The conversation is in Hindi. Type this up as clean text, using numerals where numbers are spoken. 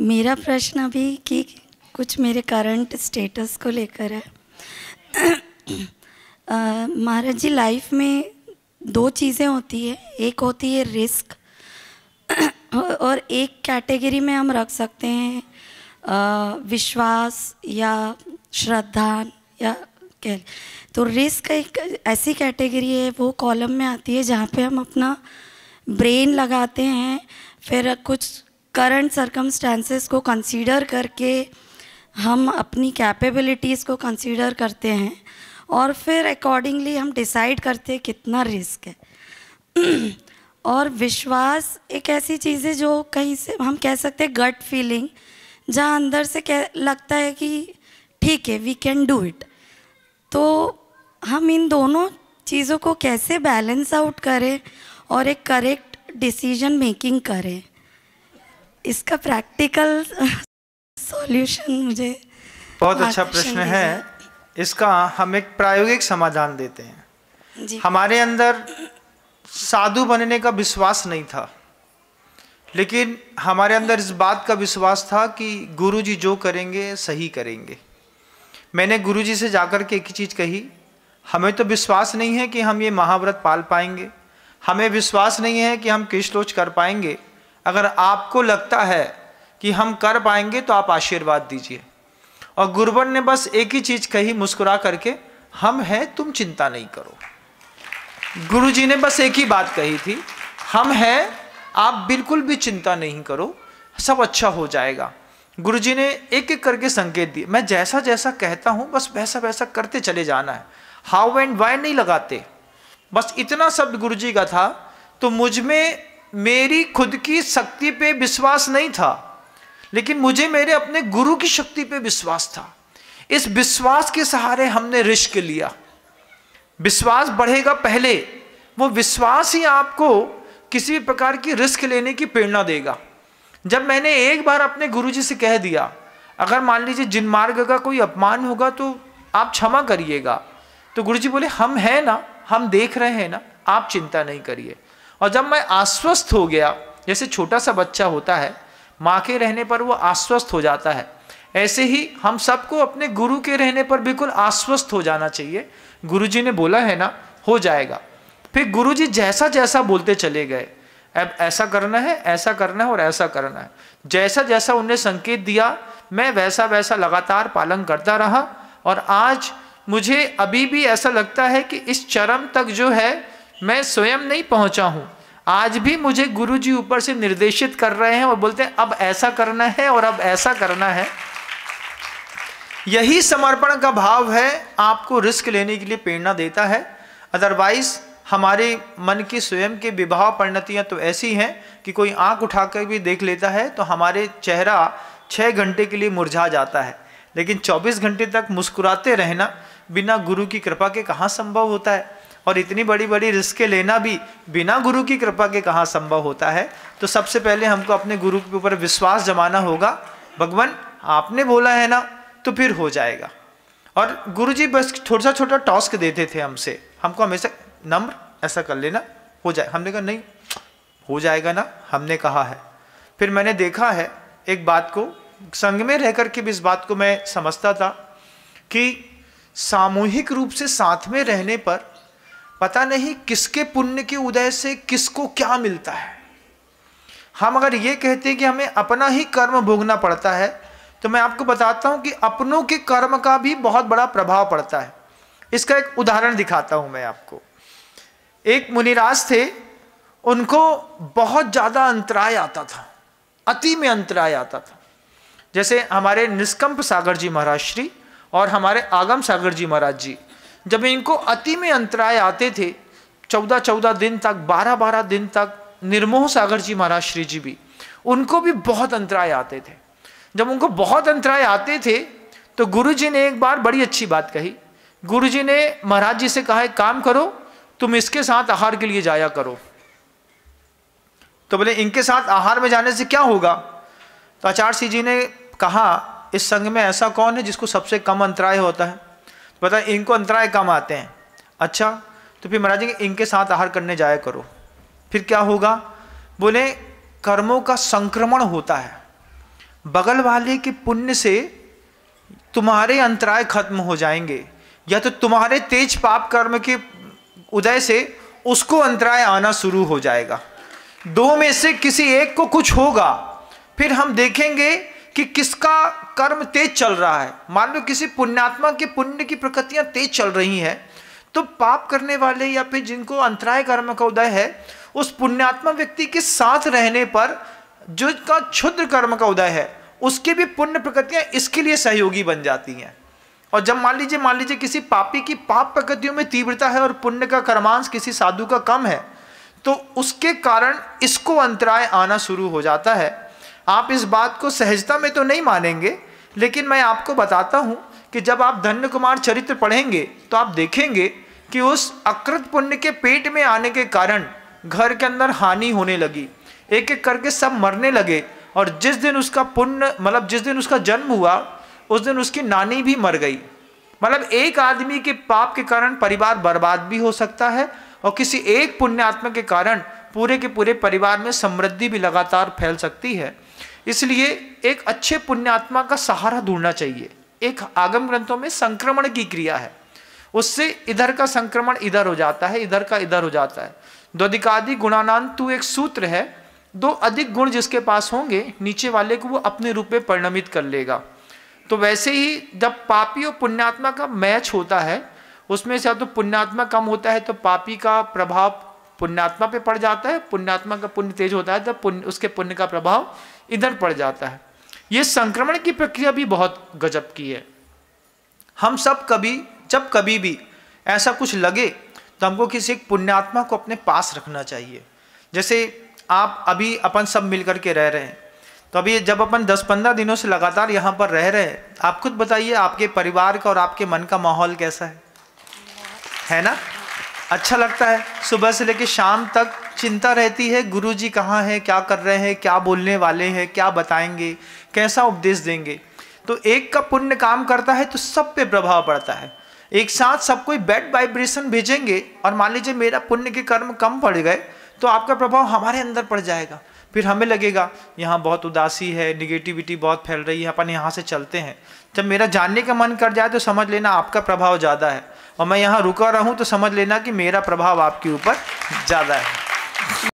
मेरा प्रश्न अभी कि कुछ मेरे करंट स्टेटस को लेकर है। महाराज जी, लाइफ में दो चीज़ें होती है, एक होती है रिस्क और एक कैटेगरी में हम रख सकते हैं विश्वास या श्रद्धा या कह। तो रिस्क एक ऐसी कैटेगरी है, वो कॉलम में आती है जहाँ पे हम अपना ब्रेन लगाते हैं, फिर कुछ करंट सर्कमस्टेंसेस को कंसीडर करके हम अपनी कैपेबिलिटीज़ को कंसीडर करते हैं और फिर अकॉर्डिंगली हम डिसाइड करते हैं कितना रिस्क है। और विश्वास एक ऐसी चीज़ है जो कहीं से हम कह सकते हैं गट फीलिंग, जहाँ अंदर से लगता है कि ठीक है, वी कैन डू इट। तो हम इन दोनों चीज़ों को कैसे बैलेंस आउट करें और एक करेक्ट डिसीजन मेकिंग करें, इसका प्रैक्टिकल सॉल्यूशन मुझे बहुत अच्छा प्रश्न है। इसका हम एक प्रायोगिक समाधान देते हैं जी। हमारे अंदर साधु बनने का विश्वास नहीं था, लेकिन हमारे अंदर इस बात का विश्वास था कि गुरुजी जो करेंगे सही करेंगे। मैंने गुरुजी से जाकर के एक ही चीज़ कही, हमें तो विश्वास नहीं है कि हम ये महाव्रत पाल पाएंगे, हमें विश्वास नहीं है कि हम कृष्णोच कर पाएंगे। अगर आपको लगता है कि हम कर पाएंगे तो आप आशीर्वाद दीजिए। और गुरुवर ने बस एक ही चीज़ कही मुस्कुरा करके, हम हैं, तुम चिंता नहीं करो। गुरुजी ने बस एक ही बात कही थी, हम हैं, आप बिल्कुल भी चिंता नहीं करो, सब अच्छा हो जाएगा। गुरुजी ने एक एक करके संकेत दिए, मैं जैसा जैसा कहता हूँ बस वैसा वैसा करते चले जाना है, हाउ एंड वाई नहीं लगाते। बस इतना शब्द गुरुजी का था। तो मुझ में मेरी खुद की शक्ति पे विश्वास नहीं था, लेकिन मुझे मेरे अपने गुरु की शक्ति पे विश्वास था। इस विश्वास के सहारे हमने रिस्क लिया। विश्वास बढ़ेगा पहले, वो विश्वास ही आपको किसी भी प्रकार की रिस्क लेने की प्रेरणा देगा। जब मैंने एक बार अपने गुरुजी से कह दिया, अगर मान लीजिए जिनमार्ग का कोई अपमान होगा तो आप क्षमा करिएगा, तो गुरुजी बोले हम हैं ना, हम देख रहे हैं ना, आप चिंता नहीं करिए। और जब मैं आश्वस्त हो गया, जैसे छोटा सा बच्चा होता है, माँ के रहने पर वो आश्वस्त हो जाता है, ऐसे ही हम सबको अपने गुरु के रहने पर बिल्कुल आश्वस्त हो जाना चाहिए। गुरुजी ने बोला है ना, हो जाएगा। फिर गुरुजी जैसा जैसा बोलते चले गए, अब ऐसा करना है, ऐसा करना है और ऐसा करना है। जैसा जैसा उन्हें संकेत दिया, मैं वैसा वैसा लगातार पालन करता रहा। और आज मुझे अभी भी ऐसा लगता है कि इस चरम तक जो है मैं स्वयं नहीं पहुंचा हूं। आज भी मुझे गुरुजी ऊपर से निर्देशित कर रहे हैं और बोलते हैं अब ऐसा करना है और अब ऐसा करना है। यही समर्पण का भाव है, आपको रिस्क लेने के लिए प्रेरणा देता है। अदरवाइज हमारे मन की स्वयं के विभाव परिणतियां तो ऐसी हैं कि कोई आंख उठाकर भी देख लेता है तो हमारे चेहरा 6 घंटे के लिए मुरझा जाता है, लेकिन 24 घंटे तक मुस्कुराते रहना बिना गुरु की कृपा के कहाँ संभव होता है। और इतनी बड़ी बड़ी रिस्कें लेना भी बिना गुरु की कृपा के कहाँ संभव होता है। तो सबसे पहले हमको अपने गुरु के ऊपर विश्वास जमाना होगा, भगवान आपने बोला है ना, तो फिर हो जाएगा। और गुरुजी बस छोटा छोटा टास्क देते थे हमसे, हमको हमेशा नम्र ऐसा कर लेना, हो जाए। हमने कहा नहीं, हो जाएगा ना, हमने कहा है। फिर मैंने देखा है एक बात को, संग में रह करके भी इस बात को मैं समझता था कि सामूहिक रूप से साथ में रहने पर पता नहीं किसके पुण्य के उदय से किसको क्या मिलता है। हम अगर ये कहते हैं कि हमें अपना ही कर्म भोगना पड़ता है, तो मैं आपको बताता हूं कि अपनों के कर्म का भी बहुत बड़ा प्रभाव पड़ता है। इसका एक उदाहरण दिखाता हूं मैं आपको। एक मुनिराज थे, उनको बहुत ज्यादा अंतराय आता था, अति में अंतराय आता था। जैसे हमारे निष्कंप सागर जी महाराज श्री और हमारे आगम सागर जी महाराज जी, जब इनको अति में अंतराय आते थे, 14-14 दिन तक, 12-12 दिन तक, निर्मोह सागर जी महाराज श्री जी भी, उनको भी बहुत अंतराय आते थे। जब उनको बहुत अंतराय आते थे तो गुरुजी ने एक बार बड़ी अच्छी बात कही। गुरुजी ने महाराज जी से कहा, एक काम करो, तुम इसके साथ आहार के लिए जाया करो। तो बोले इनके साथ आहार में जाने से क्या होगा? तो आचार्य सिंह जी ने कहा, इस संघ में ऐसा कौन है जिसको सबसे कम अंतराय होता है? तो पता इनको अंतराय कम आते हैं। अच्छा, तो फिर महाराज जी इनके साथ आहार करने जाया करो। फिर क्या होगा? बोले कर्मों का संक्रमण होता है। बगल वाले के पुण्य से तुम्हारे अंतराय खत्म हो जाएंगे, या तो तुम्हारे तेज पाप कर्म के उदय से उसको अंतराय आना शुरू हो जाएगा। दो में से किसी एक को कुछ होगा, फिर हम देखेंगे कि किसका कर्म तेज चल रहा है। मान लो किसी पुण्यात्मा के पुण्य की प्रकृतियां तेज चल रही हैं, तो पाप करने वाले या फिर जिनको अंतराय कर्म का उदय है, उस पुण्यात्मा व्यक्ति के साथ रहने पर जो का क्षुद्र कर्म का उदय है उसके भी पुण्य प्रकृतियां इसके लिए सहयोगी बन जाती हैं। और जब मान लीजिए किसी पापी की पाप प्रकृतियों में तीव्रता है और पुण्य का कर्मांश किसी साधु का कम है, तो उसके कारण इसको अंतराय आना शुरू हो जाता है। आप इस बात को सहजता में तो नहीं मानेंगे, लेकिन मैं आपको बताता हूं कि जब आप धन्य कुमार चरित्र पढ़ेंगे तो आप देखेंगे कि उस अकृत पुण्य के पेट में आने के कारण घर के अंदर हानि होने लगी, एक एक करके सब मरने लगे। और जिस दिन उसका पुण्य मतलब जिस दिन उसका जन्म हुआ उस दिन उसकी नानी भी मर गई। मतलब एक आदमी के पाप के कारण परिवार बर्बाद भी हो सकता है, और किसी एक पुण्यात्मा के कारण पूरे के पूरे परिवार में समृद्धि भी लगातार फैल सकती है। इसलिए एक अच्छे पुण्यात्मा का सहारा ढूंढना चाहिए। एक आगम ग्रंथों में संक्रमण की क्रिया है, उससे इधर का संक्रमण इधर हो जाता है, इधर का इधर हो जाता है। द्वदिकादि गुणानांतु एक सूत्र है, दो अधिक गुण जिसके पास होंगे नीचे वाले को वो अपने रूप में परिणमित कर लेगा। तो वैसे ही जब पापी और पुण्यात्मा का मैच होता है, उसमें से तो पुण्यात्मा कम होता है तो पापी का प्रभाव पुण्यात्मा पे पड़ जाता है, पुण्यात्मा का पुण्य तेज होता है तो उसके पुण्य का प्रभाव इधर पड़ जाता है। ये संक्रमण की प्रक्रिया भी बहुत गजब की है। हम सब जब कभी भी ऐसा कुछ लगे तो हमको किसी एक पुण्यात्मा को अपने पास रखना चाहिए। जैसे आप अभी अपन सब मिलकर के रह रहे हैं, तो अभी जब अपन 10-15 दिनों से लगातार यहाँ पर रह रहे हैं, आप खुद बताइए आपके परिवार का और आपके मन का माहौल कैसा है ना? अच्छा लगता है। सुबह से लेकर शाम तक चिंता रहती है, गुरुजी कहाँ हैं, क्या कर रहे हैं, क्या बोलने वाले हैं, क्या बताएंगे, कैसा उपदेश देंगे। तो एक का पुण्य काम करता है तो सब पे प्रभाव पड़ता है। एक साथ सब कोई बैड वाइब्रेशन भेजेंगे, और मान लीजिए मेरा पुण्य के कर्म कम पड़ गए तो आपका प्रभाव हमारे अंदर पड़ जाएगा। फिर हमें लगेगा यहाँ बहुत उदासी है, निगेटिविटी बहुत फैल रही है, अपन यहाँ से चलते हैं। जब मेरा जानने का मन कर जाए तो समझ लेना आपका प्रभाव ज़्यादा है, और मैं यहाँ रुका रहूँ तो समझ लेना कि मेरा प्रभाव आपके ऊपर ज़्यादा है।